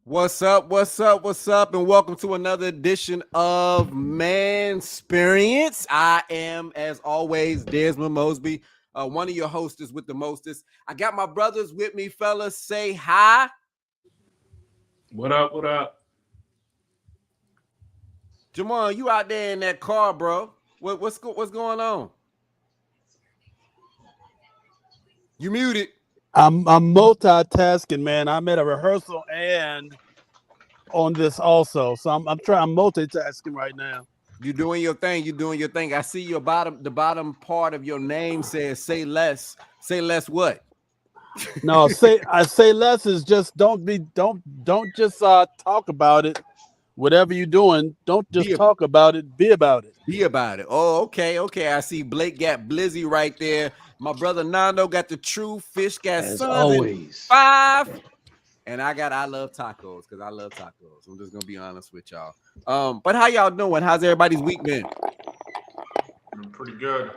What's up? What's up? What's up? And welcome to another edition of Mansperience. I am, as always, Desmond Mosby, one of your hostess with the mostest. I got my brothers with me, fellas. Say hi. What up? What up? Jamal, you out there in that car, bro? What's going on? You muted. I'm multitasking, man. I'm at a rehearsal and on this also, so I'm multitasking right now. You doing your thing. You doing your thing. I see the bottom part of your name says "Say less." Say less. What? No, say less is just don't just talk about it. Whatever you're doing, don't just talk about it. Be about it. Be about it. Oh, okay. I see Blake got Blizzy right there. My brother Nando got the true fish. Got As Sons always. 5. And I love tacos because I love tacos. I'm just gonna be honest with y'all. But how y'all doing? How's everybody's week been? Pretty good.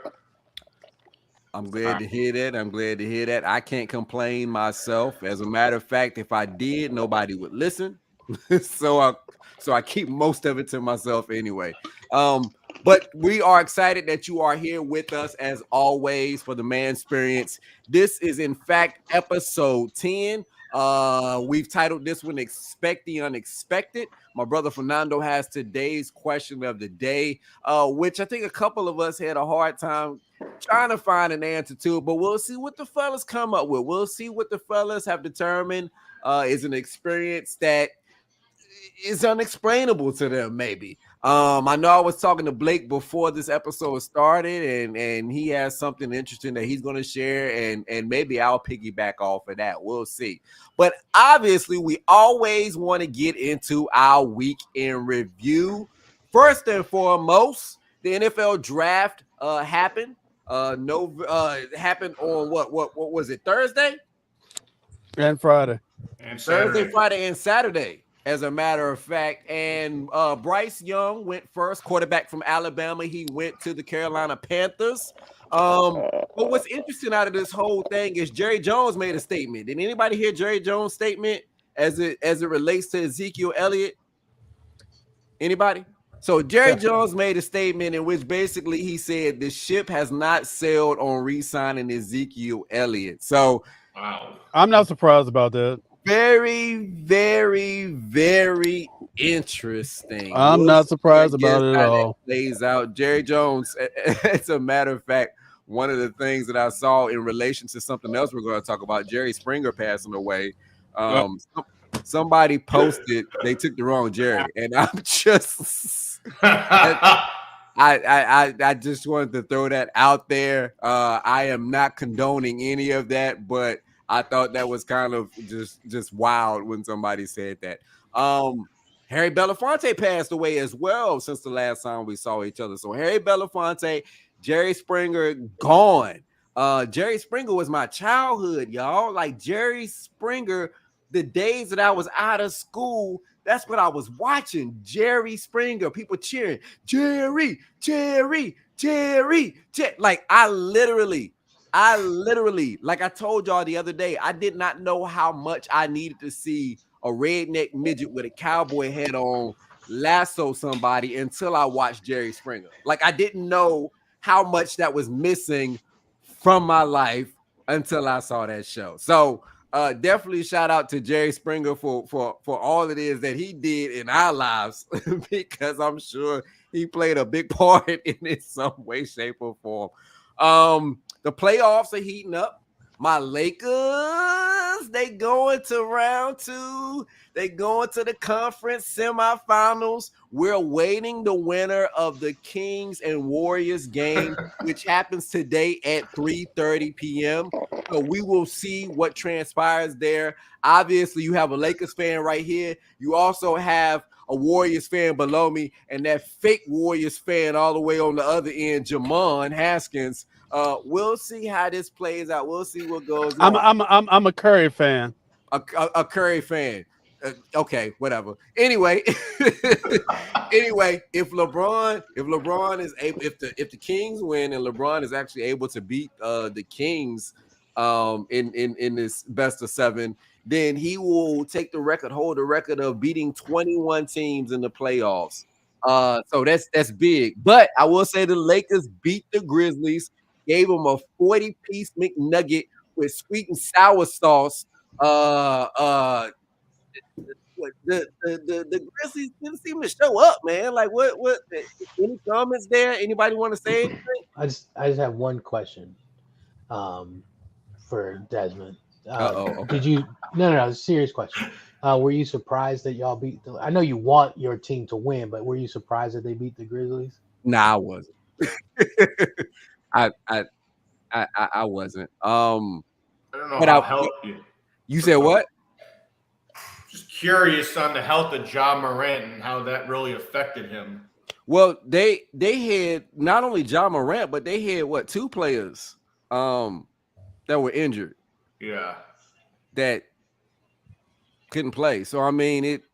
I'm glad to hear that. I can't complain myself. As a matter of fact, if I did, nobody would listen. so I keep most of it to myself anyway. But we are excited that you are here with us as always for the Mansperience. This is in fact episode 10. We've titled this one Expect the Unexpected. My brother Fernando has today's question of the day, which I think a couple of us had a hard time trying to find an answer to, but we'll see what the fellas come up with. We'll see what the fellas have determined is an experience that is unexplainable to them, maybe. I know I was talking to Blake before this episode started, and he has something interesting that he's going to share, and maybe I'll piggyback off of that. We'll see. But obviously, we always want to get into our week in review. First and foremost, the NFL draft happened. Happened on what was it? Thursday And Friday. And Saturday. Thursday, Friday, and Saturday. As a matter of fact, and Bryce Young went first, quarterback from Alabama. He went to the Carolina Panthers. But what's interesting out of this whole thing is Jerry Jones made a statement. Did anybody hear Jerry Jones' statement as it relates to Ezekiel Elliott? Anybody? So Jerry Jones made a statement in which basically he said the ship has not sailed on re-signing Ezekiel Elliott. So wow. I'm not surprised about that. Very, very, very interesting. I'm not surprised about it at all. Plays out. Jerry Jones, as a matter of fact, one of the things that I saw in relation to something else we're going to talk about, Jerry Springer passing away. Somebody posted they took the wrong Jerry, and I'm just I just wanted to throw that out there. I am not condoning any of that, but I thought that was kind of just wild when somebody said that. Harry Belafonte passed away as well since the last time we saw each other. So Harry Belafonte, Jerry Springer gone. Jerry Springer was my childhood, y'all. Like Jerry Springer, the days that I was out of school, that's what I was watching. Jerry Springer, people cheering, Jerry. Like I literally, like I told y'all the other day, I did not know how much I needed to see a redneck midget with a cowboy hat on lasso somebody until I watched Jerry Springer. Like I didn't know how much that was missing from my life until I saw that show. So definitely shout out to Jerry Springer for all it is that he did in our lives, because I'm sure he played a big part in it some way, shape, or form. The playoffs are heating up. My Lakers, they going to round 2. They going to the conference semifinals. We're waiting the winner of the Kings and Warriors game, which happens today at 3:30 p.m. So we will see what transpires there. Obviously, you have a Lakers fan right here. You also have a Warriors fan below me, and that fake Warriors fan all the way on the other end, Jamon Haskins. We'll see how this plays out. We'll see what goes on. I'm a Curry fan. A Curry fan. Okay, whatever. Anyway, if LeBron is able, if the Kings win and LeBron is actually able to beat the Kings in this best of 7, then he will hold the record of beating 21 teams in the playoffs. So that's big. But I will say the Lakers beat the Grizzlies, gave them a 40-piece McNugget with sweet and sour sauce. The Grizzlies didn't seem to show up, man. Like what any comments there? Anybody want to say anything? I just have one question for Desmond. Okay. Did you no, serious question. Were you surprised that y'all beat I know you want your team to win, but were you surprised that they beat the Grizzlies? Nah, I wasn't. I wasn't. I don't know but how healthy. You said what? Just curious on the health of Ja Morant and how that really affected him. Well, they had not only Ja Morant, but they had 2 players that were injured. Yeah. That couldn't play. So I mean it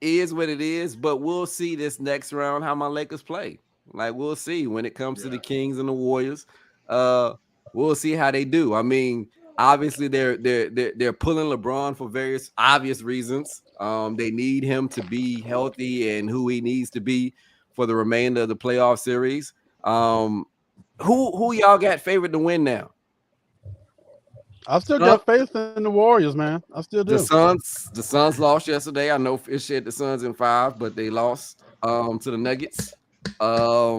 is what it is, but we'll see this next round how my Lakers play. Like we'll see when it comes to the Kings and the Warriors. We'll see how they do. I mean, obviously they're pulling LeBron for various obvious reasons. They need him to be healthy and who he needs to be for the remainder of the playoff series. Who y'all got favored to win now? I still got faith in the Warriors, man. I still do. The Suns lost yesterday. I know Fish had the Suns in 5, but they lost to the Nuggets. I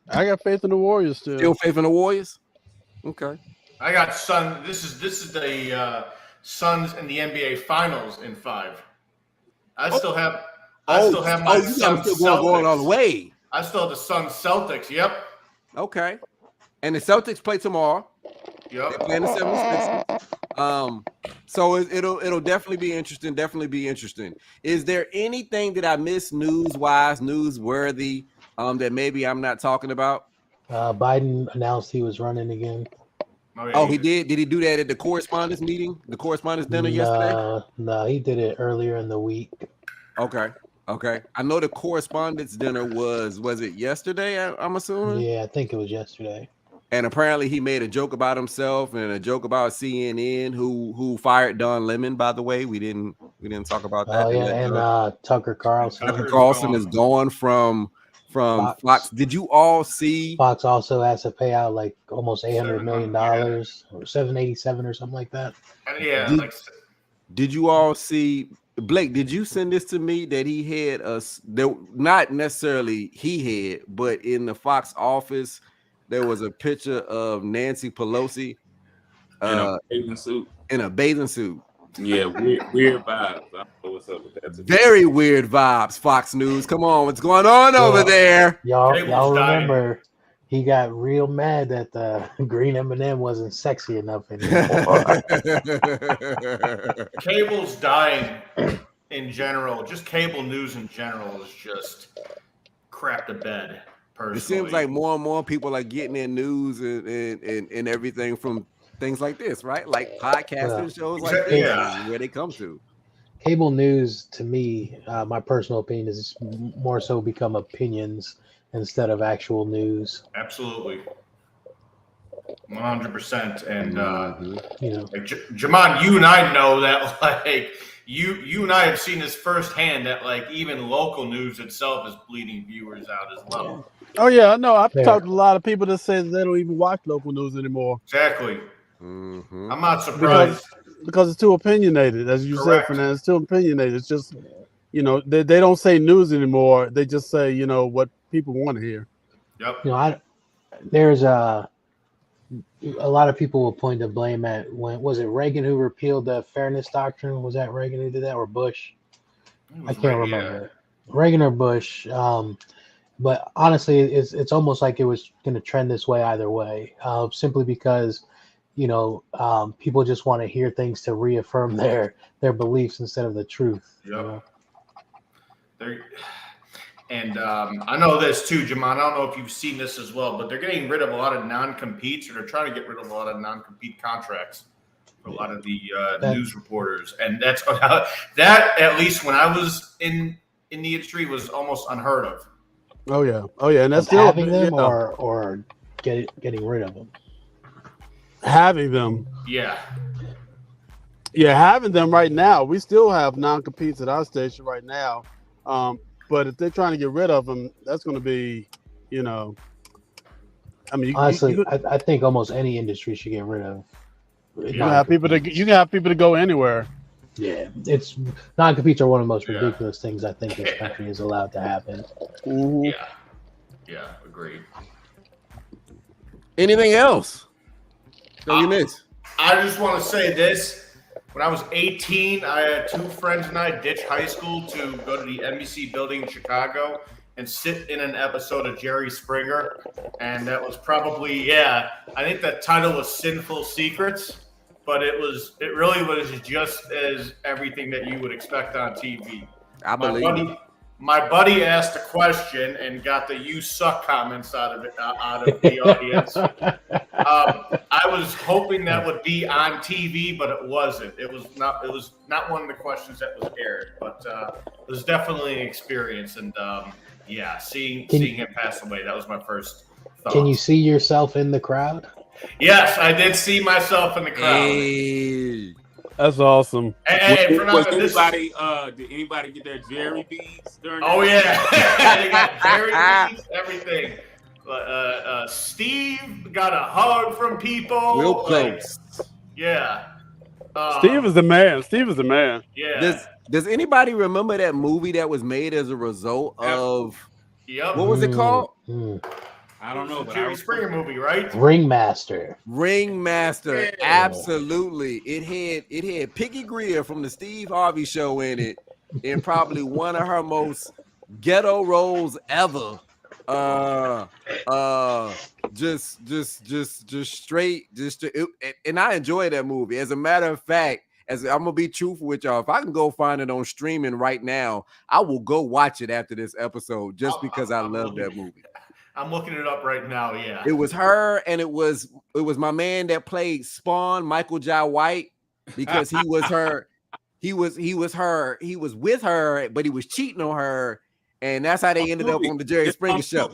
got faith in the Warriors still. Still faith in the Warriors? Okay. I got Suns. This is the Suns in the NBA Finals in 5. I still have my Suns still going all the way. I still have the Suns Celtics. Yep. Okay. And the Celtics play tomorrow. Yep. They're playing the 76ers. So it'll definitely be interesting. Definitely be interesting. Is there anything that I missed news-wise, newsworthy, that maybe I'm not talking about? Biden announced he was running again. Oh, he did? Did he do that at the correspondence meeting? The correspondence dinner yesterday? No, he did it earlier in the week. Okay. I know the correspondence dinner was it yesterday, I'm assuming? Yeah, I think it was yesterday. And apparently he made a joke about himself and a joke about CNN who fired Don Lemon, by the way. We didn't talk about that. Oh yeah, and Tucker Carlson. Tucker Carlson is gone from Fox. Did you all see? Fox also has to pay out like almost $800 million or 787 or something like that. Yeah. Did you all see? Blake, did you send this to me that he had not necessarily he had, but in the Fox office there was a picture of Nancy Pelosi in a bathing suit. In a bathing suit. Yeah, weird vibes. I don't know what's up with that. Very weird vibes, Fox News. Come on, what's going on over there? Y'all remember he got real mad that the green M&M wasn't sexy enough anymore. Cable's dying in general. Just cable news in general is just crap to bed. Personally. It seems like more and more people are getting their news and everything from things like this, right? Like podcasting shows like this is where they come to. Cable news, to me, my personal opinion, is more so become opinions instead of actual news. Absolutely. 100%. And, like, Jamon, you and I know that, like, you and I have seen this firsthand that, like, even local news itself is bleeding viewers out as well. Oh, yeah, I know. I've talked to a lot of people that say they don't even watch local news anymore. Exactly. Mm-hmm. I'm not surprised. Because it's too opinionated, as you said, Fernando. It's too opinionated. It's just, they don't say news anymore. They just say, what people want to hear. Yep. There's a lot of people will point the blame at when was it Reagan who repealed the fairness doctrine? Was that Reagan who did that or Bush? I can't remember. Reagan or Bush. But honestly, it's almost like it was going to trend this way either way, simply because people just want to hear things to reaffirm their beliefs instead of the truth. Yep. And I know this too, Jamon. I don't know if you've seen this as well, but they're getting rid of a lot of non-competes, or they're trying to get rid of a lot of non-compete contracts for a lot of the news reporters. And that's that, at least when I was in the industry, was almost unheard of. Oh yeah, and that's still having them or getting rid of them. Having them. Yeah, having them right now. We still have non-competes at our station right now. But if they're trying to get rid of them, that's going to be, I mean, honestly, I think almost any industry should get rid of. You can have people to go anywhere. Yeah, it's non-competes are one of the most ridiculous things I think this country is allowed to happen. Mm-hmm. Yeah, agreed. Anything else? You miss? I just want to say this. When I was 18, I had two friends and I ditched high school to go to the NBC building in Chicago and sit in an episode of Jerry Springer. And that was probably, I think the title was Sinful Secrets, but it really was just as everything that you would expect on TV. I believe my buddy asked a question and got the "you suck" comments out of the audience. I was hoping that would be on TV, but it wasn't. It was not one of the questions that was aired, but it was definitely an experience. And seeing him pass away, that was my first thought. Can you see yourself in the crowd? Yes, I did see myself in the crowd. Hey. That's awesome. Hey, did anybody get their Jerry beads during? Oh yeah, they got Jerry beads, everything. Steve got a hug from people. Real close. Steve is the man. Yeah. Does anybody remember that movie that was made as a result of? Yep. What was it called? I don't know. Jerry Springer movie, right? Ringmaster. Yeah. Absolutely. It had Piggy Greer from the Steve Harvey Show in it, in probably one of her most ghetto roles ever. And I enjoy that movie. As a matter of fact, I'm gonna be truthful with y'all. If I can go find it on streaming right now, I will go watch it after this episode just because I love that movie. I'm looking it up right now. Yeah, it was her, and it was my man that played Spawn, Michael Jai White, because he was her. He was with her, but he was cheating on her, and that's how they ended up on the Jerry Springer show.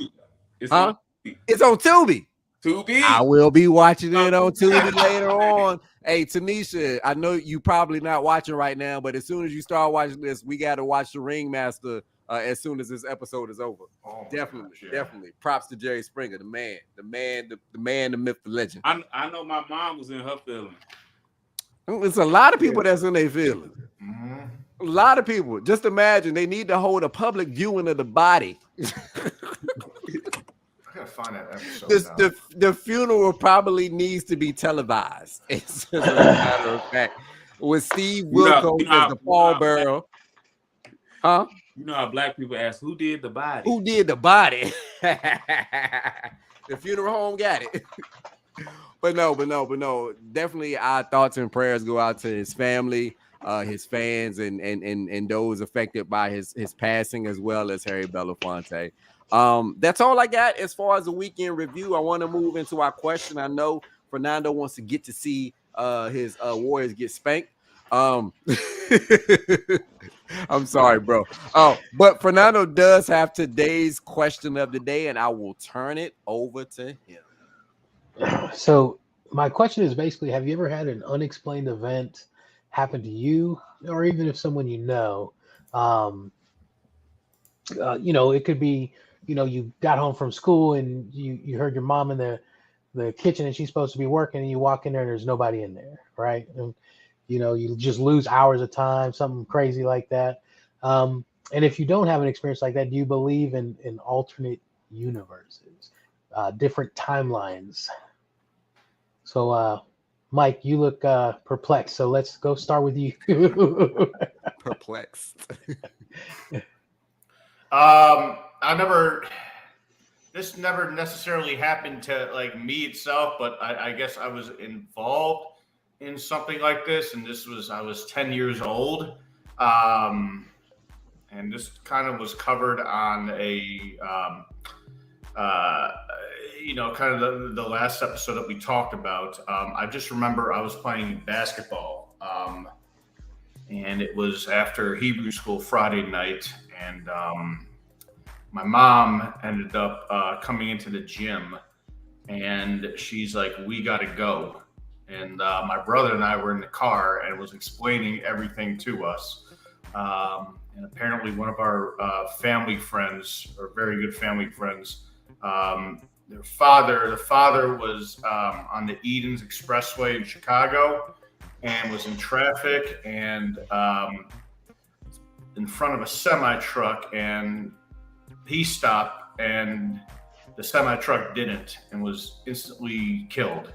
It's on Tubi. Tubi. I will be watching it on Tubi later on. Hey, Tanisha, I know you probably not watching right now, but as soon as you start watching this, we got to watch The Ringmaster as soon as this episode is over. Definitely. Props to Jerry Springer, the man, the myth, the legend. I know my mom was in her feelings. It's a lot of people that's in their feelings. Mm-hmm. A lot of people. Just imagine they need to hold a public viewing of the body. I gotta find that episode. The funeral probably needs to be televised. It's just a matter of fact. With Steve Wilkos as the pallbearer. Huh? You know how black people ask, who did the body? Who did the body? The funeral home got it. But no. Definitely our thoughts and prayers go out to his family, his fans, and those affected by his passing, as well as Harry Belafonte. That's all I got as far as the weekend review. I want to move into our question. I know Fernando wants to get to see his Warriors get spanked. I'm sorry, bro. But Fernando does have today's question of the day, and I will turn it over to him. So my question is basically, have you ever had an unexplained event happen to you, or even if someone you know? It could be, you got home from school and you heard your mom in the kitchen and she's supposed to be working, and you walk in there and there's nobody in there, right? And you just lose hours of time, something crazy like that. And if you don't have an experience like that, do you believe in alternate universes, different timelines? So, Mike, you look perplexed. So let's go start with you. Perplexed. This never necessarily happened to like me itself, but I guess I was involved in something like this, and I was 10 years old. And this kind of was covered on a, kind of the last episode that we talked about. I just remember I was playing basketball, and it was after Hebrew school Friday night, and my mom ended up coming into the gym, and she's like, "We got to go." And my brother and I were in the car and was explaining everything to us. And apparently one of our family friends, or very good family friends, the father was on the Edens Expressway in Chicago and was in traffic and in front of a semi-truck, and he stopped and the semi-truck didn't and was instantly killed.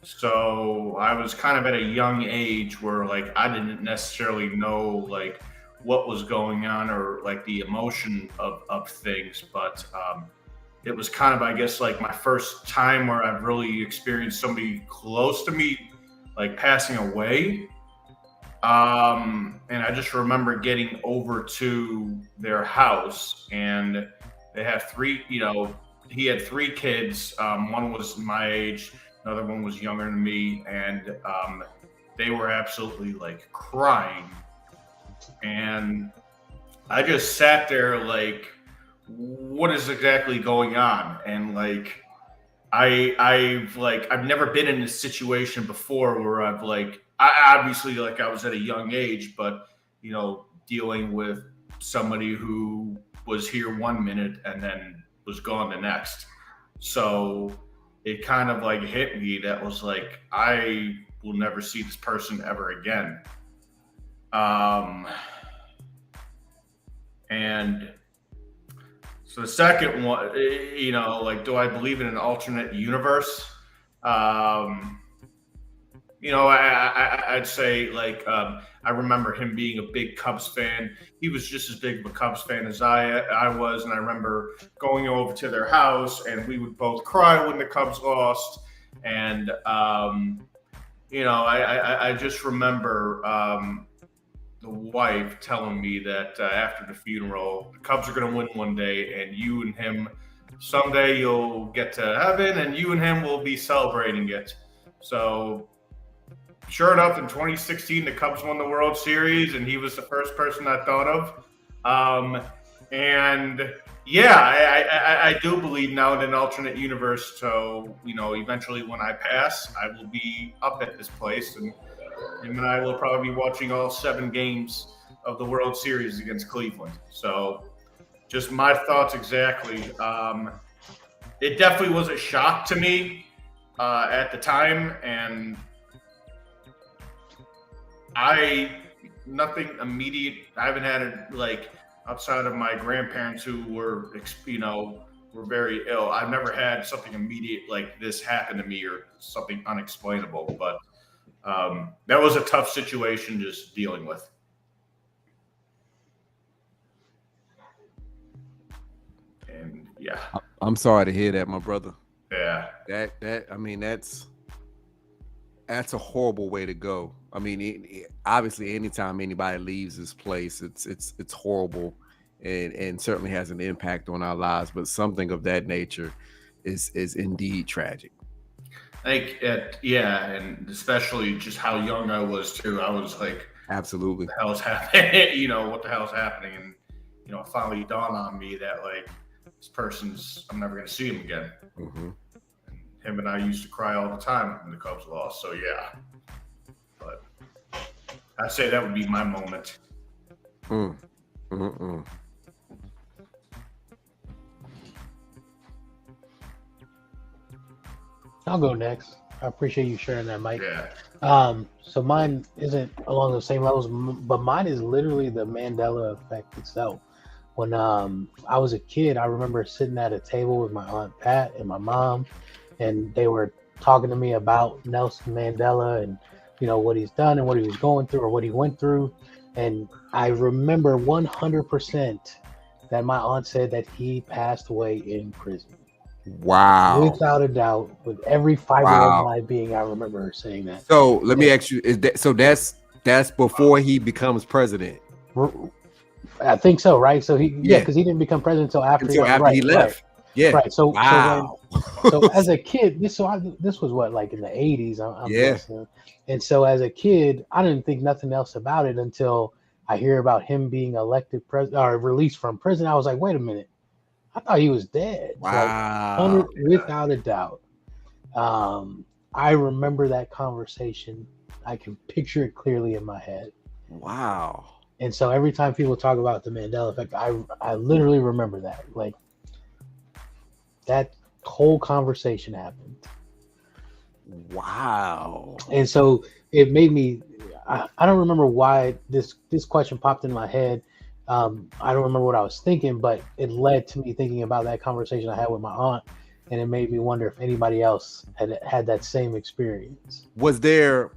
So I was kind of at a young age where like I didn't necessarily know like what was going on or like the emotion of things, but it was kind of, I guess, like my first time where I've really experienced somebody close to me like passing away. And I just remember getting over to their house, and they have he had 3 kids. One was my age, another one was younger than me, and they were absolutely like crying. And I just sat there like, what is exactly going on? And like, I've never been in this situation before where I obviously like I was at a young age, but dealing with somebody who was here 1 minute and then was gone the next. So it kind of like hit me that was like, I will never see this person ever again. And so the second one, like, do I believe in an alternate universe? I'd say like, I remember him being a big Cubs fan. He was just as big of a Cubs fan as I was. And I remember going over to their house and we would both cry when the Cubs lost. And, I just remember, the wife telling me that after the funeral, the Cubs are going to win one day, and you and him, someday you'll get to heaven, and you and him will be celebrating it. So, sure enough, in 2016, the Cubs won the World Series, and he was the first person I thought of. And yeah, I do believe now in an alternate universe. So, eventually when I pass, I will be up at this place, and him and I will probably be watching all 7 games of the World Series against Cleveland. So just my thoughts exactly. It definitely was a shock to me at the time. And nothing immediate. I haven't had it like outside of my grandparents who were, were very ill. I've never had something immediate like this happen to me or something unexplainable, but that was a tough situation just dealing with. And yeah, I'm sorry to hear that, my brother. Yeah, that's a horrible way to go. I mean, obviously, anytime anybody leaves this place, it's horrible, and certainly has an impact on our lives. But something of that nature is indeed tragic. And especially just how young I was too. I was like, absolutely, what the hell's happening? What the hell's happening? And it finally dawned on me that like this person's, I'm never gonna see him again. Mm-hmm. And him and I used to cry all the time when the Cubs lost. So yeah, but I'd say that would be my moment. I'll go next. I appreciate you sharing that, Mike. Yeah. So mine isn't along those same levels, but mine is literally the Mandela effect itself. When I was a kid, I remember sitting at a table with my Aunt Pat and my mom, and they were talking to me about Nelson Mandela and what he's done and what he was going through or what he went through. And I remember 100% that my aunt said that he passed away in prison. Wow. Without a doubt, with every fiber of Wow. my being, I remember her saying that. So let me ask you: that's before he becomes president? I think so, right? So because he didn't become president until after he left. Yeah. Right. So Wow. so as a kid, this was what, like in the 80s, I'm Yeah. guessing. And so as a kid, I didn't think nothing else about it until I hear about him being elected president or released from prison. I was like, wait a minute, I thought he was dead. Wow. Without a doubt. I remember that conversation. I can picture it clearly in my head. Wow. And so every time people talk about the Mandela effect, I literally remember that. Like, that whole conversation happened. Wow. And so it made me, I don't remember why this question popped in my head. I don't remember what I was thinking, but it led to me thinking about that conversation I had with my aunt. And it made me wonder if anybody else had that same experience. Was there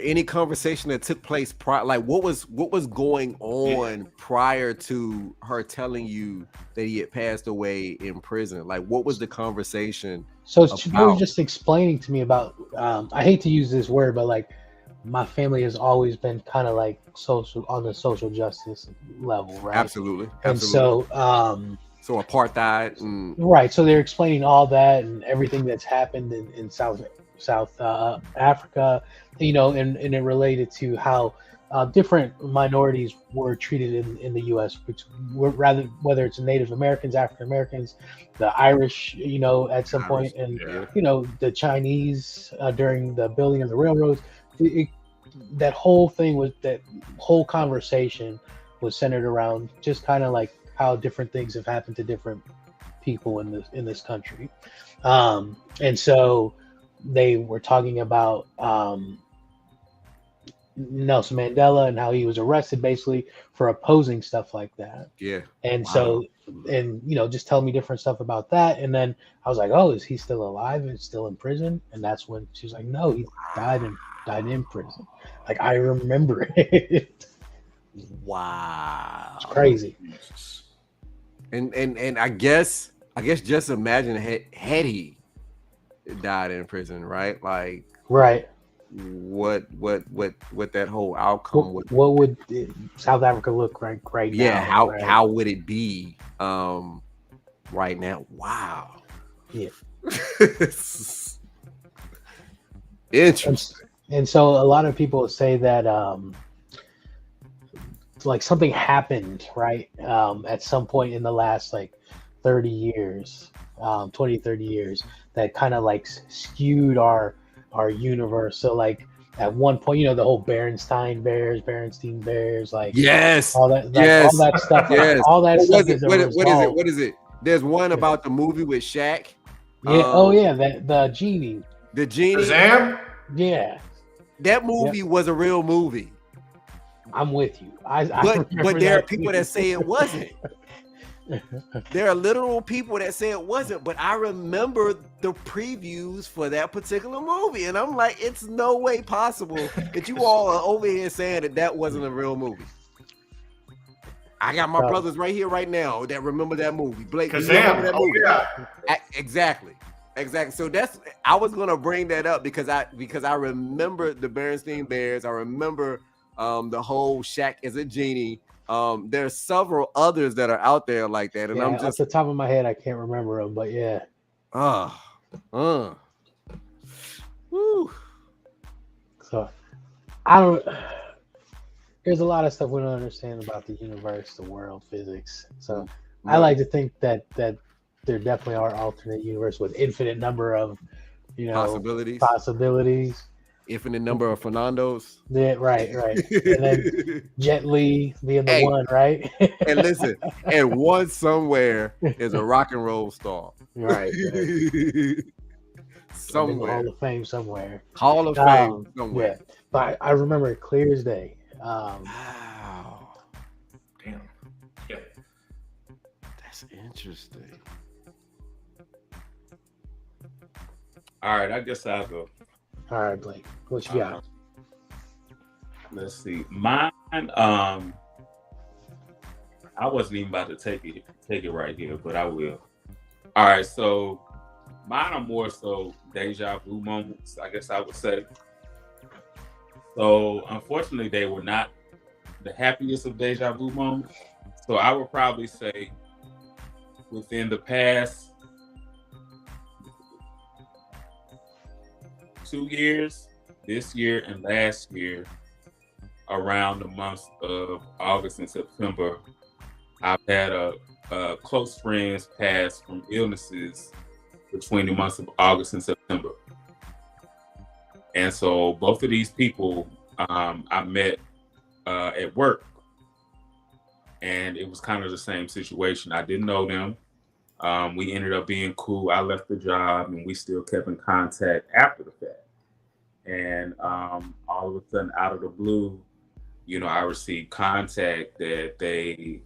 any conversation that took place prior? Like, what was going on prior to her telling you that he had passed away in prison? Like, what was the conversation? So she was just explaining to me about, I hate to use this word, but like, my family has always been kind of like on the social justice level, right? Absolutely. And so so apartheid right. So they're explaining all that and everything that's happened in South Africa, and it related to how different minorities were treated in the U.S., which were whether it's Native Americans, African Americans, the Irish, at some point, and the Chinese during the building of the railroads. That whole conversation was centered around just kind of like how different things have happened to different people in this country, and so they were talking about Nelson Mandela and how he was arrested basically for opposing stuff like that. Yeah. And so, and just tell me different stuff about that. And then I was like, oh, is he still alive and still in prison? And that's when she was like, no, he died in prison. Like, I remember it. Wow. It's crazy. And I guess just imagine had he died in prison, right? Like, right. What that whole outcome would. What would South Africa look like right now? Yeah, how would it be right now? Wow. Yeah. Interesting. And so a lot of people say that like something happened, right? At some point in the last like 30 years, 20, 30 years, that kind of like skewed our universe. So like at one point, the whole Berenstain Bears, like yes, all that, yes, all that stuff, yes. all that stuff. What is it? There's one about the movie with Shaq. Yeah. The genie. The genie. Shazam? Yeah. That movie was a real movie. I'm with you. But there are people that say it wasn't. There are literal people that say it wasn't, but I remember the previews for that particular movie, and I'm like, it's no way possible that you all are over here saying that wasn't a real movie. I got my brothers right here, right now, that remember that movie. Blake, you remember that movie? Yeah. Exactly. So I was gonna bring that up because I remember the Berenstain Bears. I remember the whole Shaq as a genie. There's several others that are out there like that, and I'm just off the top of my head, I can't remember them, but yeah. Woo. So I don't. There's a lot of stuff we don't understand about the universe, the world, physics. So I like to think that there definitely are alternate universe with infinite number of possibilities. Infinite number of Fernandos. Yeah, right. And then Jet Li being the one, right? And listen, and one somewhere is a rock and roll star. Right. Somewhere. Hall of Fame somewhere. Hall of Fame somewhere. Yeah. But I remember it clear as day. Wow. Damn. Yeah. That's interesting. All right, I guess I'll go. All right, Blake, what you got? Let's see. Mine. I wasn't even about to take it right here, but I will. All right, so mine are more so deja vu moments, I guess I would say. So unfortunately, they were not the happiest of deja vu moments. So I would probably say within the past 2 years, this year and last year, around the months of August and September, I've had a close friends pass from illnesses between the months of August and September. And so both of these people I met at work, and it was kind of the same situation. I didn't know them. We ended up being cool. I left the job, and we still kept in contact after the fact. And all of a sudden, out of the blue, I received contact that they,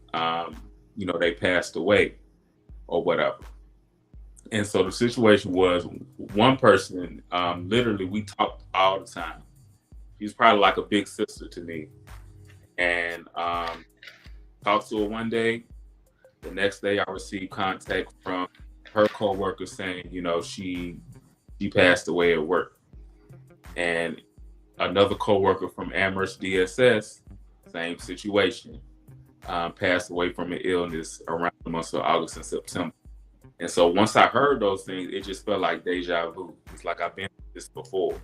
they passed away or whatever. And so the situation was one person, literally, we talked all the time. She's probably like a big sister to me. And talked to her one day. The next day, I received contact from her coworker saying, she passed away at work. And another coworker from Amherst DSS, same situation, passed away from an illness around the months of August and September. And so once I heard those things, it just felt like deja vu. It's like I've been through this before.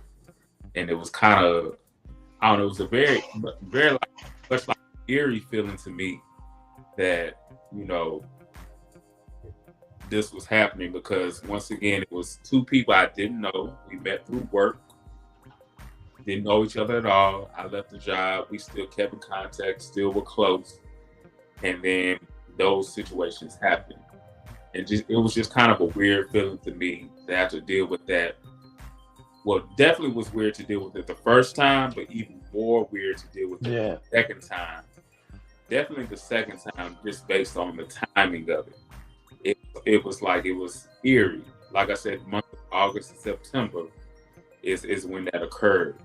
And it was kind of, I don't know, it was a very, very much like eerie feeling to me that, this was happening, because once again, it was two people I didn't know. We met through work, didn't know each other at all. I left the job. We still kept in contact, still were close. And then those situations happened. And it was just kind of a weird feeling to me to have to deal with that. Well, definitely was weird to deal with it the first time, but even more weird to deal with it the second time. Definitely the second time, just based on the timing of it. It was like, it was eerie. Like I said, the month of August and September is when that occurred.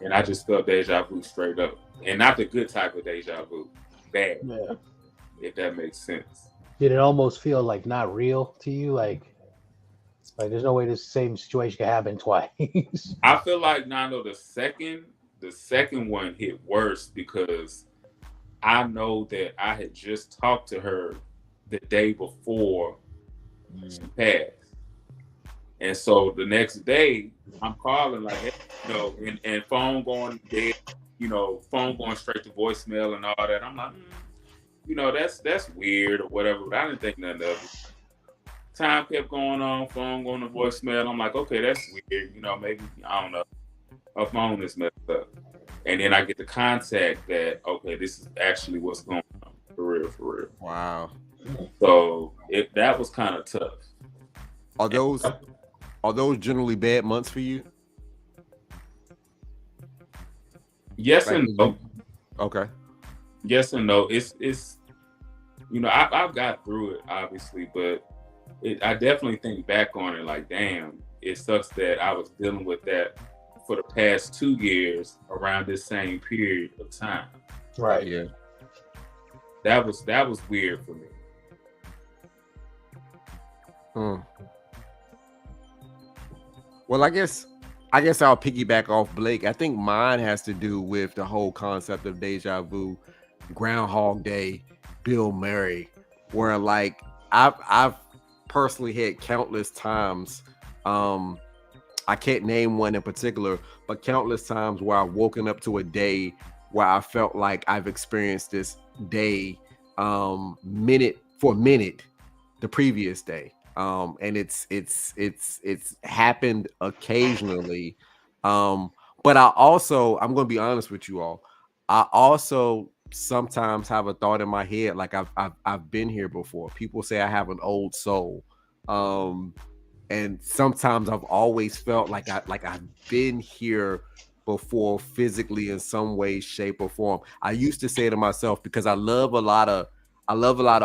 And I just felt deja vu straight up. And not the good type of deja vu. Bad. Yeah. If that makes sense. Did it almost feel like not real to you? Like there's no way this same situation could happen twice. I feel like Nando, the second one hit worse, because I know that I had just talked to her the day before she passed. And so the next day, I'm calling like, hey, and phone going dead, phone going straight to voicemail and all that. I'm like, that's weird or whatever, but I didn't think nothing of it. Time kept going on, phone going to voicemail. I'm like, okay, that's weird. Maybe, I don't know, her phone is messed up. And then I get the contact that, okay, this is actually what's going on. For real. Wow. So that was kind of tough. Are those generally bad months for you? Yes and no. Okay. Yes and no. It's I've got through it, obviously, but I definitely think back on it like, damn, it sucks that I was dealing with that for the past 2 years around this same period of time. Right. Yeah. That was weird for me. Well, I guess I'll piggyback off Blake. I think mine has to do with the whole concept of deja vu, Groundhog Day, Bill Murray, where like I've personally had countless times. I can't name one in particular, but countless times where I've woken up to a day where I felt like I've experienced this day minute for minute the previous day. And it's happened occasionally. But I'm going to be honest with you all. I also sometimes have a thought in my head, like I've been here before. People say I have an old soul. And sometimes I've always felt like I've been here before, physically, in some way, shape, or form. I used to say to myself, because I love a lot of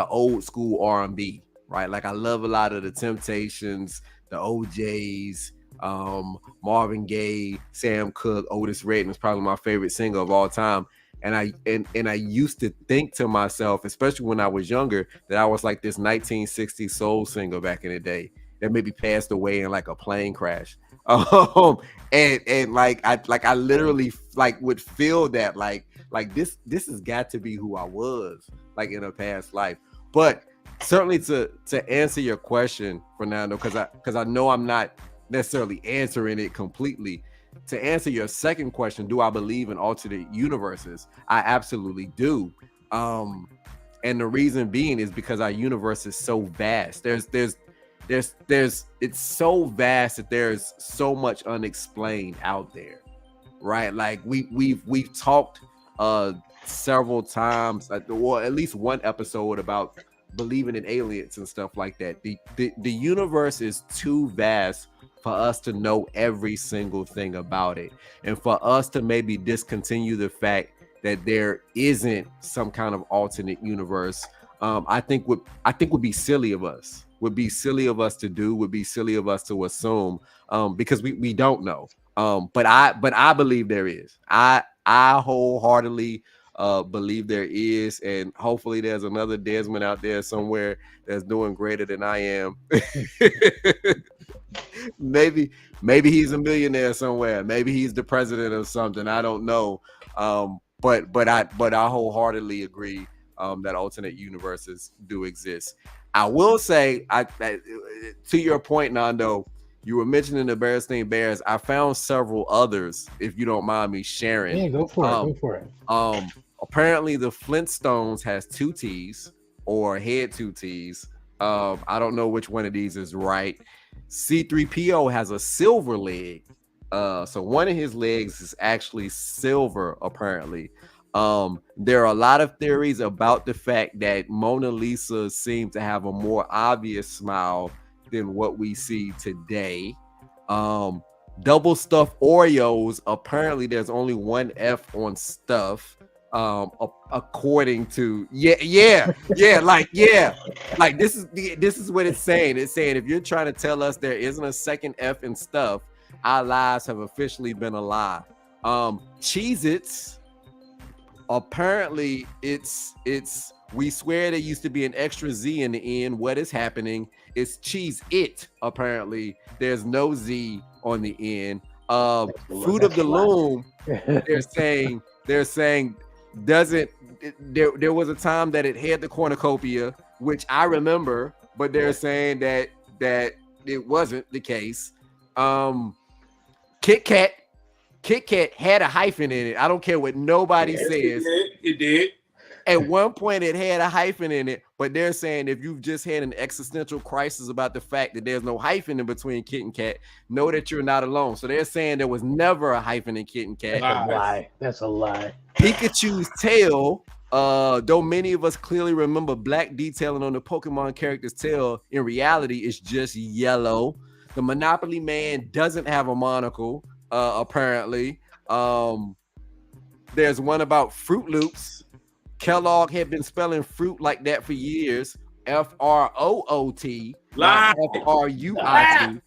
old school R&B, right? Like I love a lot of the Temptations, the OJs, Marvin Gaye, Sam Cooke, Otis Redding is probably my favorite singer of all time. And I used to think to myself, especially when I was younger, that I was like this 1960s soul singer back in the day that maybe passed away in like a plane crash. And like I literally like would feel that like this has got to be who I was like in a past life. But certainly to answer your question, Fernando, because I know I'm not necessarily answering it completely. To answer your second question, do I believe in alternate universes? I absolutely do. And the reason being is because our universe is so vast. There's it's so vast that there's so much unexplained out there, right? Like we've talked several times, or at least one episode about believing in aliens and stuff like that. The universe is too vast for us to know every single thing about it, and for us to maybe discontinue the fact that there isn't some kind of alternate universe. I think would be silly of us. Would be silly of us to do. Would be silly of us to assume, because we don't know. But I believe there is. I wholeheartedly believe there is, and hopefully there's another Desmond out there somewhere that's doing greater than I am. maybe he's a millionaire somewhere. Maybe he's the president of something. I don't know. But I wholeheartedly agree that alternate universes do exist. I will say, to your point, Nando, you were mentioning the Berenstein Bears. I found several others, if you don't mind me sharing. Yeah, go for it. Go for it. Apparently the Flintstones has two T's, or had two T's. I don't know which one of these is right. C3PO has a silver leg. So one of his legs is actually silver, apparently. There are a lot of theories about the fact that Mona Lisa seemed to have a more obvious smile than what we see today. Double stuffed Oreos, apparently there's only one F on stuff. According to like this is what it's saying. It's saying if you're trying to tell us there isn't a second F in stuff, our lives have officially been a lie. Cheez-Its, apparently it's we swear there used to be an extra Z in the end. What is happening? It's Cheez-It. Apparently there's no Z on the end. Fruit of the Loom, they're saying doesn't there was a time that it had the cornucopia, which I remember, but they're saying that it wasn't the case. Kit Kat had a hyphen in it. I don't care what nobody says. It did. At one point it had a hyphen in it, but they're saying if you've just had an existential crisis about the fact that there's no hyphen in between Kit and Kat, know that you're not alone. So they're saying there was never a hyphen in Kit and Kat. That's a lie. That's a lie. Pikachu's tail, though many of us clearly remember black detailing on the Pokemon character's tail, in reality it's just yellow. The Monopoly Man doesn't have a monocle, apparently. There's one about Fruit Loops. Kellogg had been spelling fruit like that for years. F-R-O-O-T, not F-R-U-I-T.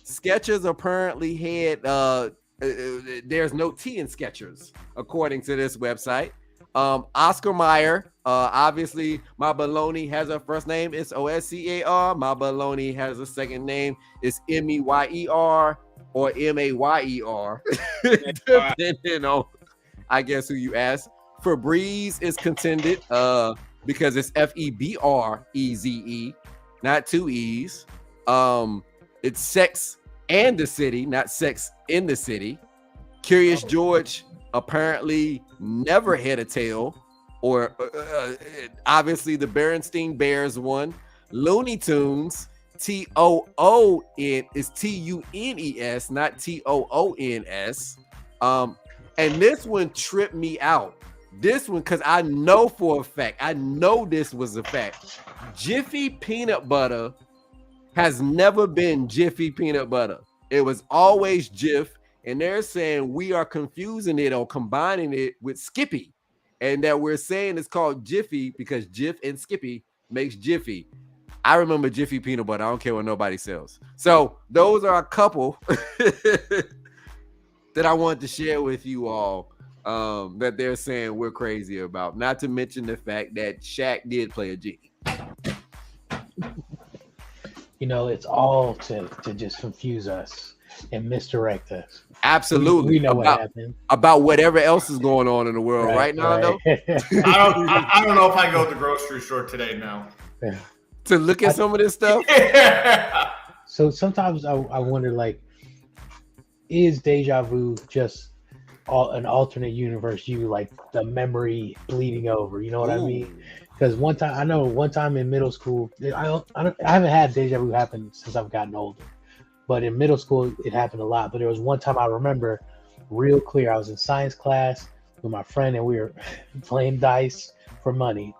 Skechers apparently had there's no T in Skechers, according to this website. Oscar Mayer, obviously my baloney has a first name, it's O-S-C-A-R. My baloney has a second name, it's M-E-Y-E-R or M-A-Y-E-R, depending on, I guess, who you ask. Febreze is contended because it's F-E-B-R-E-Z-E, not two E's. It's Sex and the City, not Sex in the City. Curious George apparently never had a tail, or obviously the Berenstein Bears one. Looney Tunes, T-O-O-N is T-U-N-E-S, not T-O-O-N-S. And this one tripped me out. This one, because I know for a fact, I know this was a fact. Jiffy peanut butter has never been Jiffy peanut butter. It was always Jif, and they're saying we are confusing it or combining it with Skippy, and that we're saying it's called Jiffy because Jif and Skippy makes Jiffy. I remember Jiffy peanut butter. I don't care what nobody sells. So those are a couple that I wanted to share with you all that they're saying we're crazy about. Not to mention the fact that Shaq did play a G. You know, it's all to just confuse us and misdirect us. Absolutely. We know what happened. About whatever else is going on in the world right now, though. I don't know if I go to the grocery store today now. Yeah. To look at some of this stuff. So sometimes I wonder, like, is deja vu just an alternate universe? You like the memory bleeding over? You know what I mean? Because one time in middle school, I haven't had deja vu happen since I've gotten older, but in middle school it happened a lot. But there was one time I remember real clear. I was in science class with my friend and we were playing dice for money,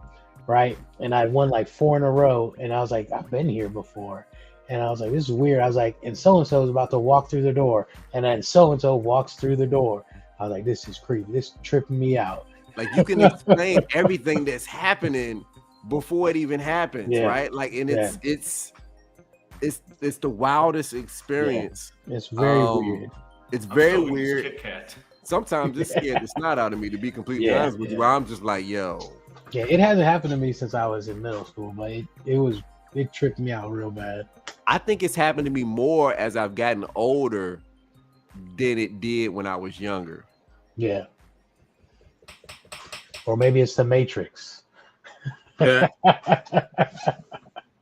right? And I won like 4 in a row, and I was like, I've been here before. And I was like, this is weird. I was like, and so-and-so is about to walk through the door. And then so-and-so walks through the door. I was like, this is creepy. This is tripping me out. Like, you can explain everything that's happening before it even happens, right? Like, and it's the wildest experience. Yeah. It's very weird. It's very weird. Sometimes it scared the snot out of me, to be completely honest with you. I'm just like, yo. Yeah, it hasn't happened to me since I was in middle school, but it tripped me out real bad. I think it's happened to me more as I've gotten older than it did when I was younger. Yeah. Or maybe it's the Matrix. Yeah. All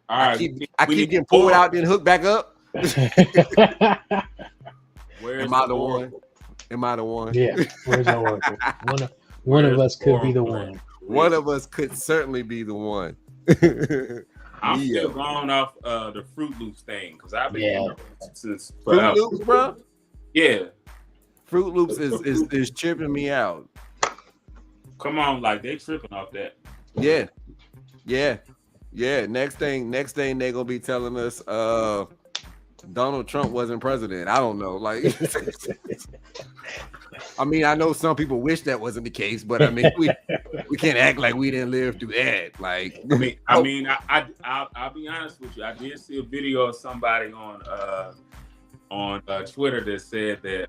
right. I keep getting pulled out, then hooked back up. Am I the one? Am I the one? Yeah. Where's the worker? One of us could be the one. One of us could certainly be the one. I'm still going off the Fruit Loops thing because I've been since Fruit Loops, bro. Yeah, Fruit Loops is tripping me out. Come on, like they tripping off that. Yeah. Next thing they're gonna be telling us Donald Trump wasn't president. I don't know. Like, I mean, I know some people wish that wasn't the case, but I mean, we can't act like we didn't live through that. Like, I'll be honest with you. I did see a video of somebody on Twitter that said that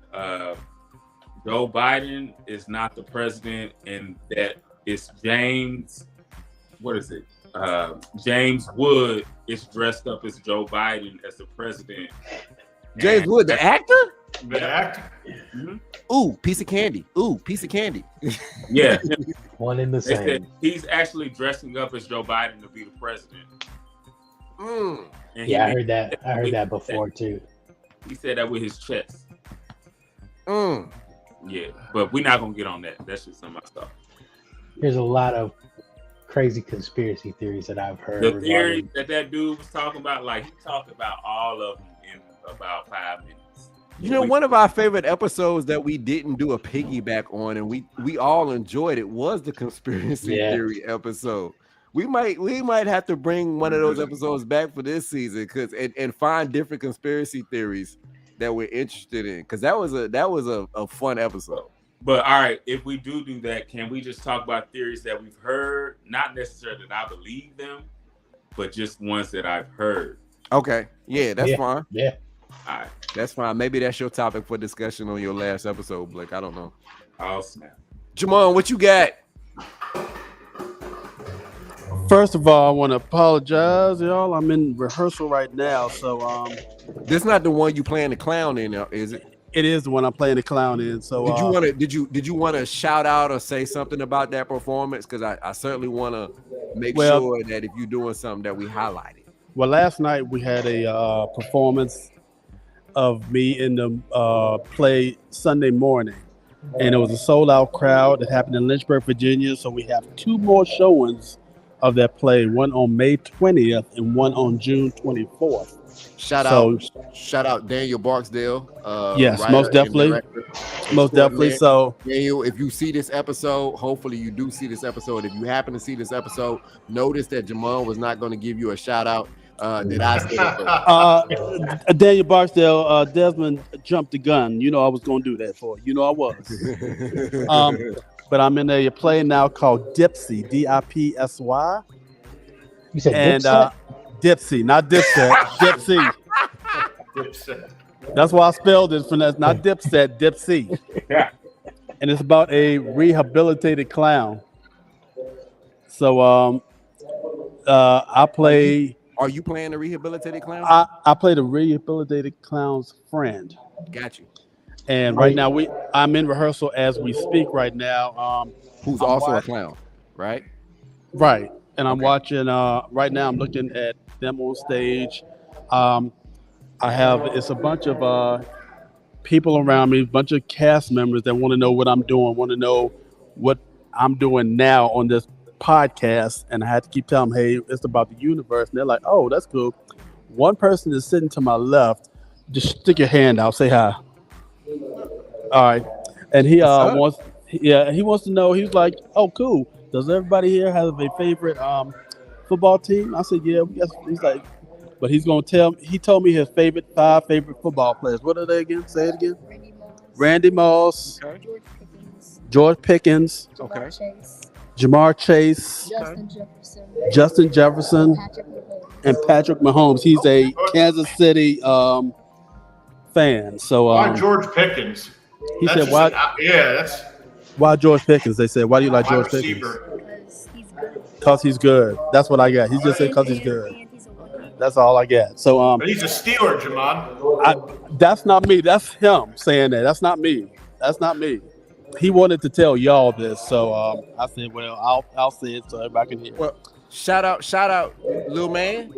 Joe Biden is not the president, and that it's James. What is it? James Wood is dressed up as Joe Biden as the president. James Wood, the actor? The actor? Mm-hmm. Ooh, piece of candy. Yeah. One in the same. He's actually dressing up as Joe Biden to be the president. Yeah, I heard that. I heard that before too. He said that with his chest. Yeah, but we're not gonna get on that. That's just some of my stuff. There's a lot of crazy conspiracy theories that I've heard. The theory that dude was talking about, like he talked about all of them in about 5 minutes. You know, one of our favorite episodes that we didn't do a piggyback on, and we all enjoyed it, was the conspiracy theory episode. We might have to bring one of those episodes back for this season, and find different conspiracy theories that we're interested in, because that was a fun episode. But all right, if we do that, can we just talk about theories that we've heard? Not necessarily that I believe them, but just ones that I've heard. Okay. Yeah, that's fine. Yeah. All right. That's fine. Maybe that's your topic for discussion on your last episode, Blake. I don't know. Oh, snap. Jamon, what you got? First of all, I want to apologize, y'all. I'm in rehearsal right now, so This is not the one you playing the clown in, is it? It is the one I'm playing the clown in. So did you want to shout out or say something about that performance? Because I certainly want to make sure that if you're doing something that we highlight it. Well, last night we had a performance of me in the play Sunday morning, and it was a sold-out crowd. It happened in Lynchburg, Virginia. So we have 2 more showings of that play, one on May 20th and one on June 24th. Shout out Daniel Barksdale. Yes, most definitely. So Daniel, if you see this episode, hopefully you do see this episode. If you happen to see this episode, notice that Jamon was not going to give you a shout out. Did I say Daniel Barksdale, Desmond jumped the gun. You know I was going to do that for you. You know I was. But I'm in a play now called Dipsy, Dipsy. You said Dipsy, not Dipset. Dipsy. Dipset. That's why I spelled it for that. Not Dipset, Dipsy. Yeah. And it's about a rehabilitated clown. So I play. Are you playing the rehabilitated clown? I play the rehabilitated clown's friend. Got you. And right now I'm in rehearsal as we speak right now. Who's also a clown, right? Right. And I'm watching right now I'm looking at them on stage. It's a bunch of people around me, a bunch of cast members that want to know what I'm doing, want to know what I'm doing now on this podcast. And I had to keep telling them, hey, it's about the universe. And they're like, oh, that's cool. One person is sitting to my left. Just stick your hand out, say hi. All right. And he wants to know, he's like, oh, cool. Does everybody here have a favorite football team? I said, yeah. He's like, but he's going to he told me his five favorite football players. What are they again? Say it again. Randy Moss. Okay. George Pickens. Okay. Jamar Chase. Justin Jefferson. And Patrick Mahomes. He's a Kansas City fan. So why George Pickens? He said, why? That's why George Pickens? They said, why do you like George Pickens? Because he's good. That's what I got. He just said because he's good. That's all I got. So but he's a Steeler, Jamon. That's not me. That's him saying that. That's not me. That's not me. He wanted to tell y'all this, so I said, well, I'll say it so everybody can hear. Well, shout out, little man.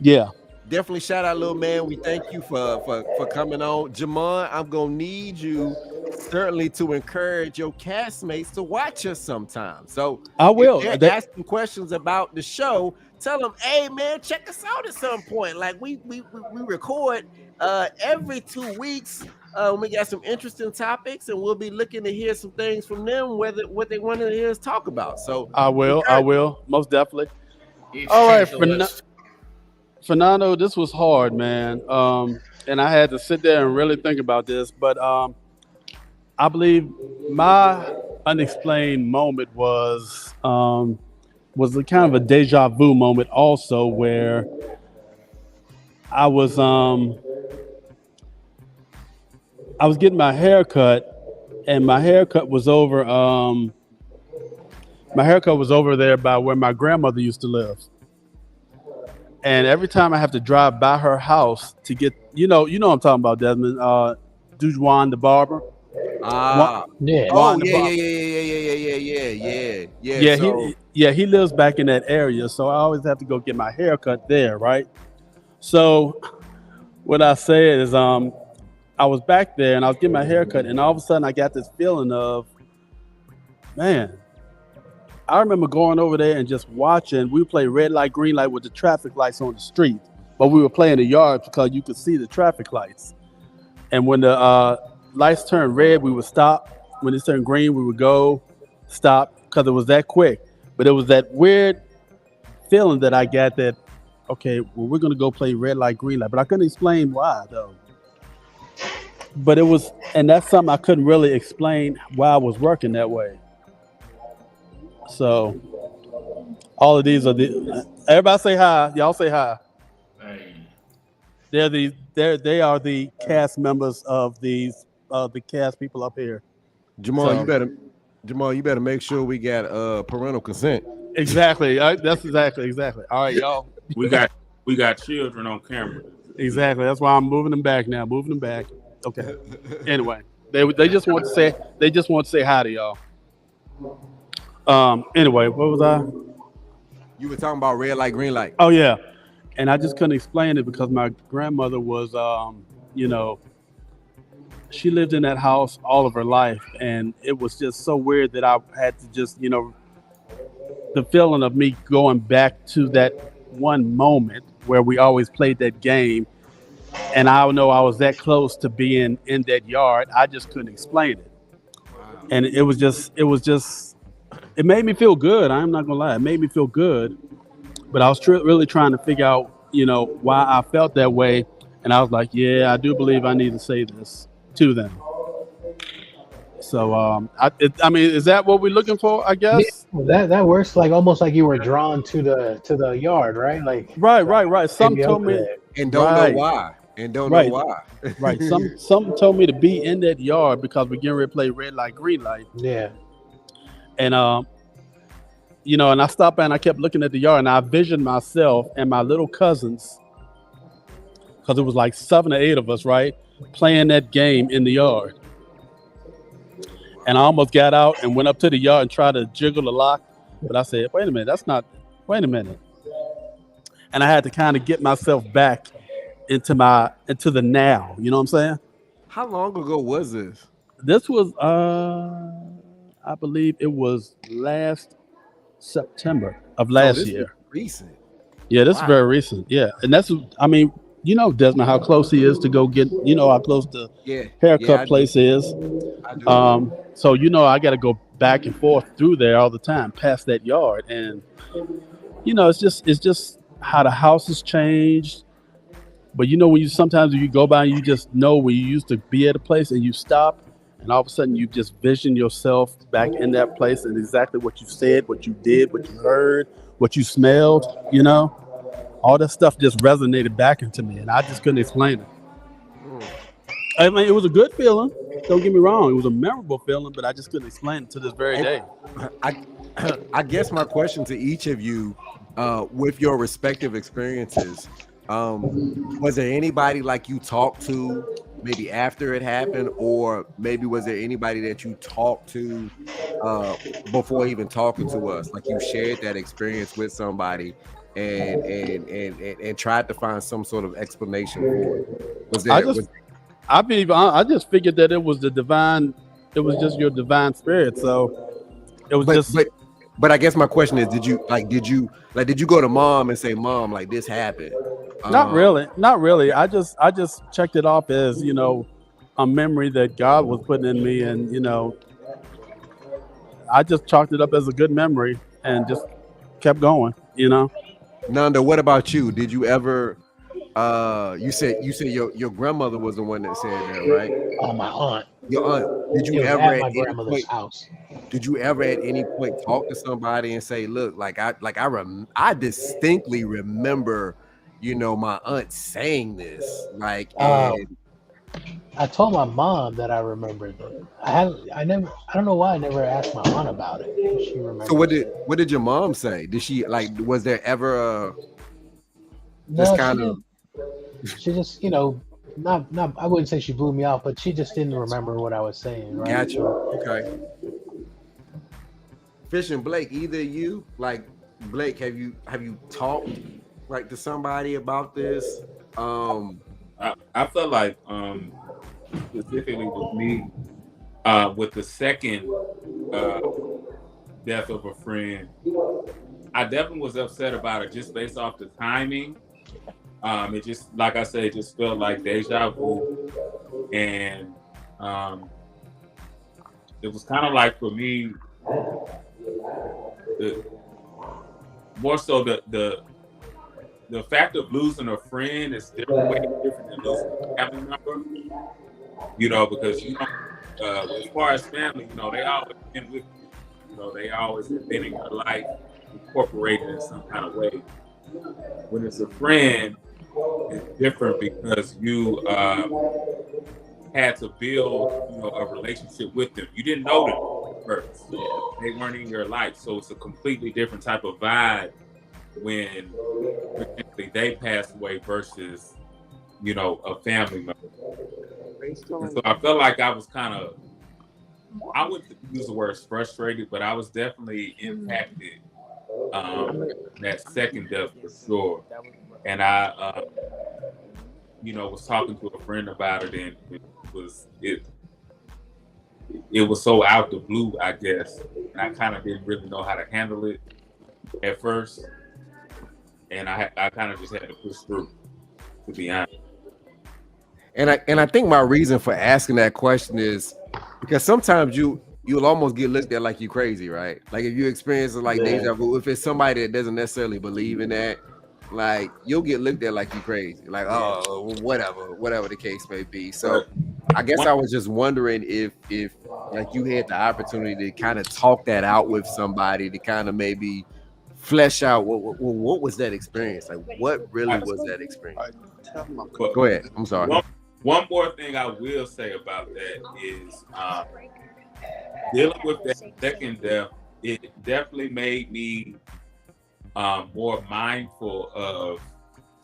Yeah. Definitely shout out, little man. We thank you for coming on. Jamon, I'm gonna need you certainly to encourage your castmates to watch us sometime. So I will. If they're asking questions about the show, tell them, hey man, check us out at some point. Like we record every 2 weeks. We got some interesting topics, and we'll be looking to hear some things from them, what they want to hear us talk about. So I will, most definitely. All right, Fernando, this was hard, man. And I had to sit there and really think about this, but I believe my unexplained moment was a kind of a deja vu moment also, where I was getting my hair cut, and my haircut was over there by where my grandmother used to live. And every time I have to drive by her house to get, you know what I'm talking about, Desmond, Dujuan the barber. Yeah. Yeah. He lives back in that area, so I always have to go get my hair cut there, right? So what I said is, I was back there and I was getting my hair cut, and all of a sudden I got this feeling of, man, I remember going over there and just watching. We would play red light, green light with the traffic lights on the street, but we were playing the yard because you could see the traffic lights. And when the lights turned red, we would stop. When it turned green, we would go, stop, because it was that quick. But it was that weird feeling that I got that, okay, well, we're going to go play red light, green light. But I couldn't explain why, though. But it was, and that's something I couldn't really explain why I was working that way. So all of these are everybody say hi. Y'all say hi. Hey. They are the cast members of the cast people up here. Jamal, you better make sure we got parental consent. Exactly. That's exactly. All right, y'all. We got children on camera. Exactly. That's why I'm moving them back now. Okay. Anyway, they just want to say hi to y'all. Anyway, what was I? You were talking about red light, green light. Oh yeah, and I just couldn't explain it because my grandmother was, she lived in that house all of her life, and it was just so weird that I had to just, the feeling of me going back to that one moment where we always played that game, and I know I was that close to being in that yard. I just couldn't explain it, and it was just. It made me feel good. I'm not gonna lie. It made me feel good, but I was really trying to figure out, why I felt that way. And I was like, yeah, I do believe I need to say this to them. So I mean, is that what we're looking for? I Yeah, guess. that works like almost like you were drawn to the yard, right? Like Right. Some maybe told over me. there. And don't know Right. why. And don't know Right. why. Right. Some told me to be in that yard because we're getting ready to play red light, green light. Yeah. And you know, and I stopped and I kept looking at the yard and I visioned myself and my little cousins, because it was like 7 or 8 of us, right, playing that game in the yard. And I almost got out and went up to the yard and tried to jiggle the lock, but I said, wait a minute, wait a minute. And I had to kind of get myself back into the now. You know what I'm saying? How long ago was this? This was I believe it was last September of last this year. was recent. Yeah, this is Wow. very recent. Yeah. And that's, I mean, you know, Desmond, how close he is to go get, you know, how close the haircut I place is. I do. So, you know, I got to go back and forth through there all the time, past that yard. And, you know, it's just how the house has changed. But, you know, when you go by and you just know where you used to be at a place and you stop, and all of a sudden you just vision yourself back in that place and exactly what you said, what you did, what you heard, what you smelled, you know, all that stuff just resonated back into me and I just couldn't explain it. I mean, it was a good feeling. Don't get me wrong. It was a memorable feeling, but I just couldn't explain it to this very day. I guess my question to each of you, with your respective experiences, was there anybody like you talked to maybe after it happened, or maybe was there anybody that you talked to before even talking to us, like you shared that experience with somebody and tried to find some sort of explanation for it? Was there? I just figured that it was the divine. It was just your divine spirit. So it was But I guess my question is, did you go to mom and say, Mom, like this happened? Not really. I just checked it off as, you know, a memory that God was putting in me, and you know, I just chalked it up as a good memory and just kept going, you know. Nanda, what about you? Did you ever? You said your grandmother was the one that said that, right? Oh, my aunt. Your aunt. Did you It was ever at my grandmother's house? Did you ever at any point talk to somebody and say, look, I distinctly remember, you know, my aunt saying this, like, and I told my mom that I remembered it. I don't know why I never asked my aunt about it. She remembered. So what did your mom say? Did she, like, was there ever she just, you know, not I wouldn't say she blew me off, but she just didn't remember what I was saying, right? Gotcha. Okay. Fish and Blake, either of you, like, Blake, have you talked like to somebody about this? I felt like specifically with me, with the second death of a friend, I definitely was upset about it just based off the timing. It just, like I said, it just felt like deja vu, and it was kind of like, for me, more so the fact of losing a friend is different, way different than losing a family member. You know, because, you know, as far as family, you know, they always been with you. You know, they always have been in your life, incorporated in some kind of way. When it's a friend, it's different because you had to build, you know, a relationship with them. You didn't know them first. They weren't in your life, so it's a completely different type of vibe when they pass away versus, you know, a family member. And so I felt like I was kind of, I wouldn't use the word frustrated, but I was definitely impacted that second death for sure. And I, you know, was talking to a friend about it, and it was so out the blue, I guess. And I kind of didn't really know how to handle it at first. And I kind of just had to push through, to be honest. And I think my reason for asking that question is because sometimes you'll almost get looked at like you crazy, right? Like if you experience it like deja vu, if it's somebody that doesn't necessarily believe in that, like you'll get looked at like you crazy, like, oh, whatever the case may be. So I guess I was just wondering if like you had the opportunity to kind of talk that out with somebody to kind of maybe flesh out what was that experience? Like, what really was that experience? But Go ahead. I'm sorry. one more thing I will say about that is dealing with that second death, it definitely made me more mindful of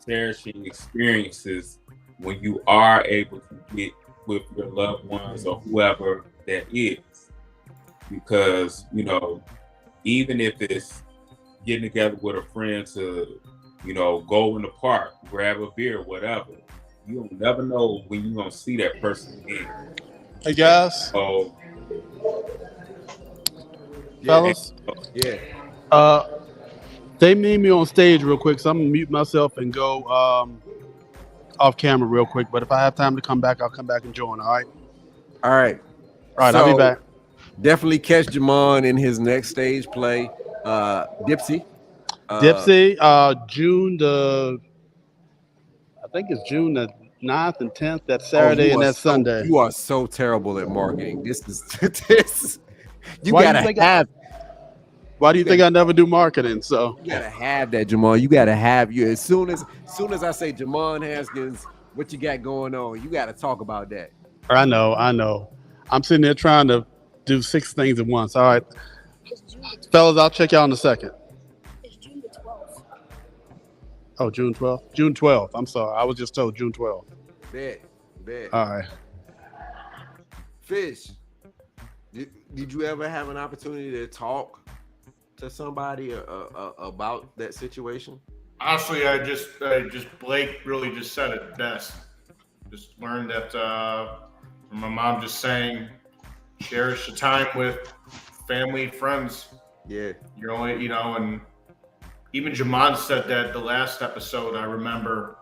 cherishing experiences when you are able to get with your loved ones or whoever that is. Because, you know, even if it's getting together with a friend to, you know, go in the park, grab a beer, whatever, you don't never know when you're going to see that person again. Hey, guys. So, fellas. Yeah. They need me on stage real quick, so I'm gonna mute myself and go off camera real quick. But if I have time to come back, I'll come back and join. All right. All right. I'll be back. Definitely catch Jamon in his next stage play. Dipsy. June I think it's June the 9th and 10th. That's Saturday and that's Sunday. You are so terrible at marketing. This is this. Gotta have. Why do you think I never do marketing? So you gotta have that, Jamon. You gotta have you as soon as I say Jamon Haskins, what you got going on? You gotta talk about that. I know. I'm sitting there trying to do 6 things at once. All right, fellas, I'll check y'all in a second. It's June the 12th. Oh, June 12th. June 12th. I'm sorry, I was just told June 12th. Bet. All right. Fish. Did you ever have an opportunity to talk to somebody about that situation? Honestly, Blake really just said it best. Just learned that from my mom just saying, cherish the time with family, friends. Yeah. You're only, you know, and even Jamon said that the last episode, I remember,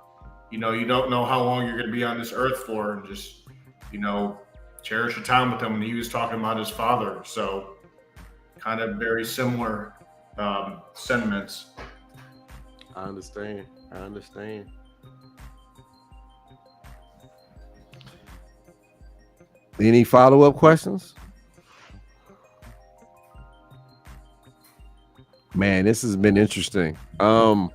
you know, you don't know how long you're going to be on this earth for, and just, you know, cherish your time with him. And he was talking about his father. So kind of very similar sentiments. I understand. Any follow-up questions? Man, this has been interesting. I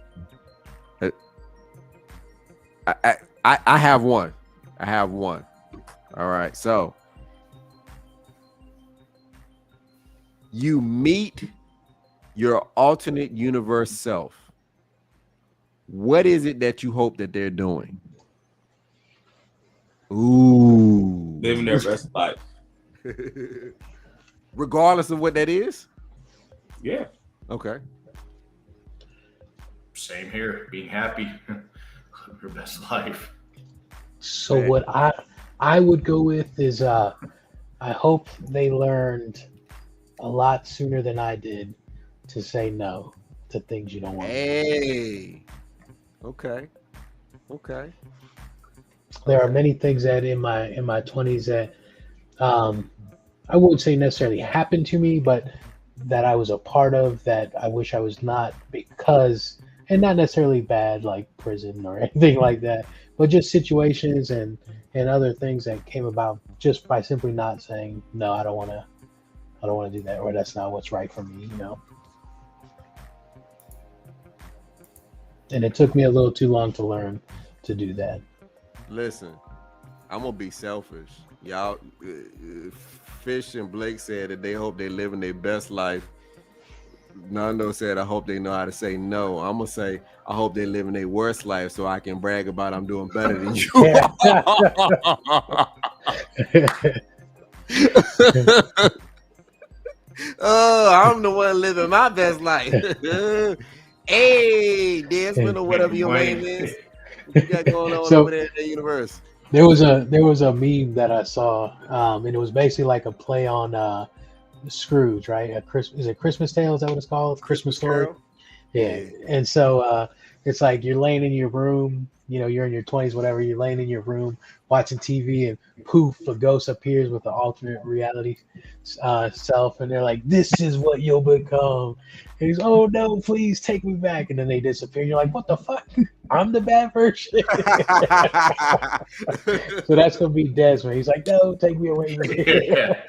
have one. All right. So you meet your alternate universe self. What is it that you hope that they're doing? Ooh. Living their best life. Regardless of what that is? Yeah. Okay. Same here. Being happy. Your best life. So what I would go with is I hope they learned a lot sooner than I did to say no to things you don't want. Hey. Okay. There are many things that in my 20s that I wouldn't say necessarily happened to me, but that I was a part of that I wish I was not, because, and not necessarily bad like prison or anything like that, but just situations and other things that came about just by simply not saying no, I don't want to do that, or that's not what's right for me, you know. And it took me a little too long to learn to do that. Listen, I'm gonna be selfish. Y'all, Fish and Blake said that they hope they living their best life. Nando said, I hope they know how to say no. I'm gonna say, I hope they living their worst life so I can brag about I'm doing better than you. Oh, I'm the one living my best life. Hey, Desmond, or whatever your name is. What you got going on over there in the universe? There was a meme that I saw, and it was basically like a play on Scrooge, right? Is it Christmas Tale? Is that what it's called? Christmas Story. Carol? Yeah. And so It's like you're laying in your room, you're in your 20s, whatever. You're laying in your room watching TV, and poof, a ghost appears with an alternate reality self, and they're like, "This is what you'll become." And he's, "Oh no, please take me back!" And then they disappear. And you're like, "What the fuck? I'm the bad version." So that's gonna be Desmond. He's like, "No, take me away from here."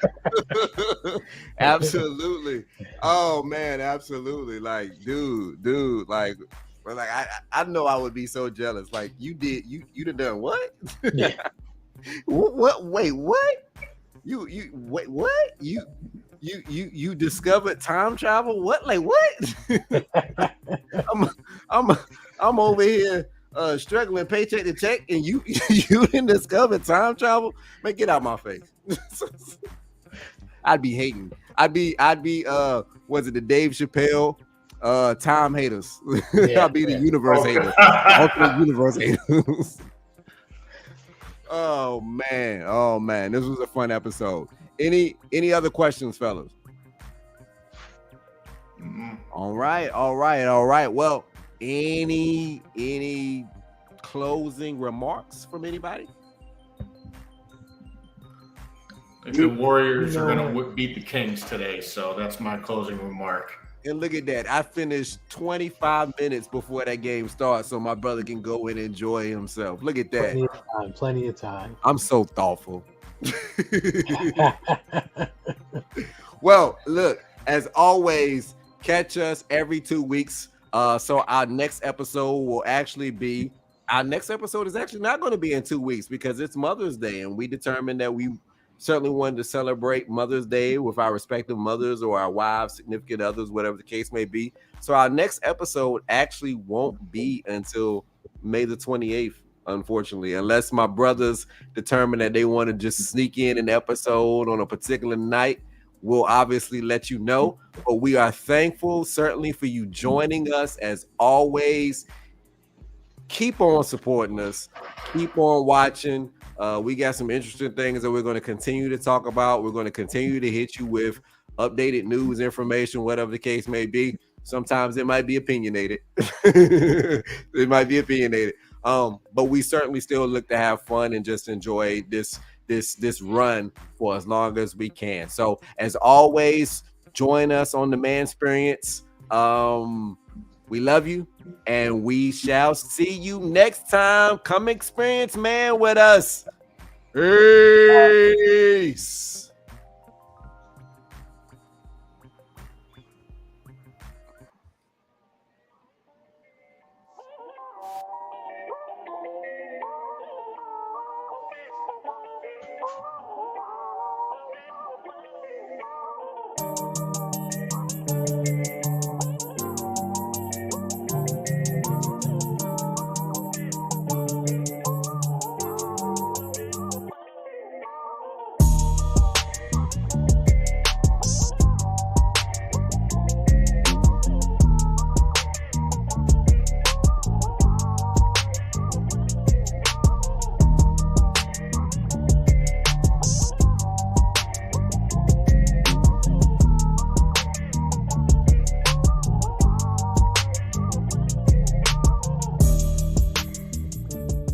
Absolutely. Oh man, absolutely. Like, dude, like, I know I would be so jealous. Like, you done what? Yeah. What? Wait, what? You wait, what? You discovered time travel? What? Like what? I'm I'm over here struggling paycheck to check, and you didn't discover time travel? Man, get out my face. I'd be hating. I'd be was it the Dave Chappelle time haters? Yeah, I'd be the yeah. universe hater. Ultimate universe haters. Oh man, this was a fun episode. Any other questions, fellas? All right. Well, any closing remarks from anybody? The Warriors are going to beat the Kings today, so that's my closing remark. And look at that. I finished 25 minutes before that game starts so my brother can go and enjoy himself. Look at that. Plenty of time. I'm so thoughtful. Well, look, as always, catch us every 2 weeks. So our next episode is actually not going to be in 2 weeks because it's Mother's Day, and we determined that we certainly wanted to celebrate Mother's Day with our respective mothers or our wives, significant others, whatever the case may be. So our next episode actually won't be until May the 28th, unfortunately, unless my brothers determine that they want to just sneak in an episode on a particular night. We'll obviously let you know, but we are thankful certainly for you joining us as always. Keep on supporting us. Keep on watching. We got some interesting things that we're going to continue to talk about. We're going to continue to hit you with updated news, information, whatever the case may be. Sometimes it might be opinionated. But we certainly still look to have fun and just enjoy this run for as long as we can. So as always, join us on the Man Experience. We love you, and we shall see you next time. Come experience man with us. Peace.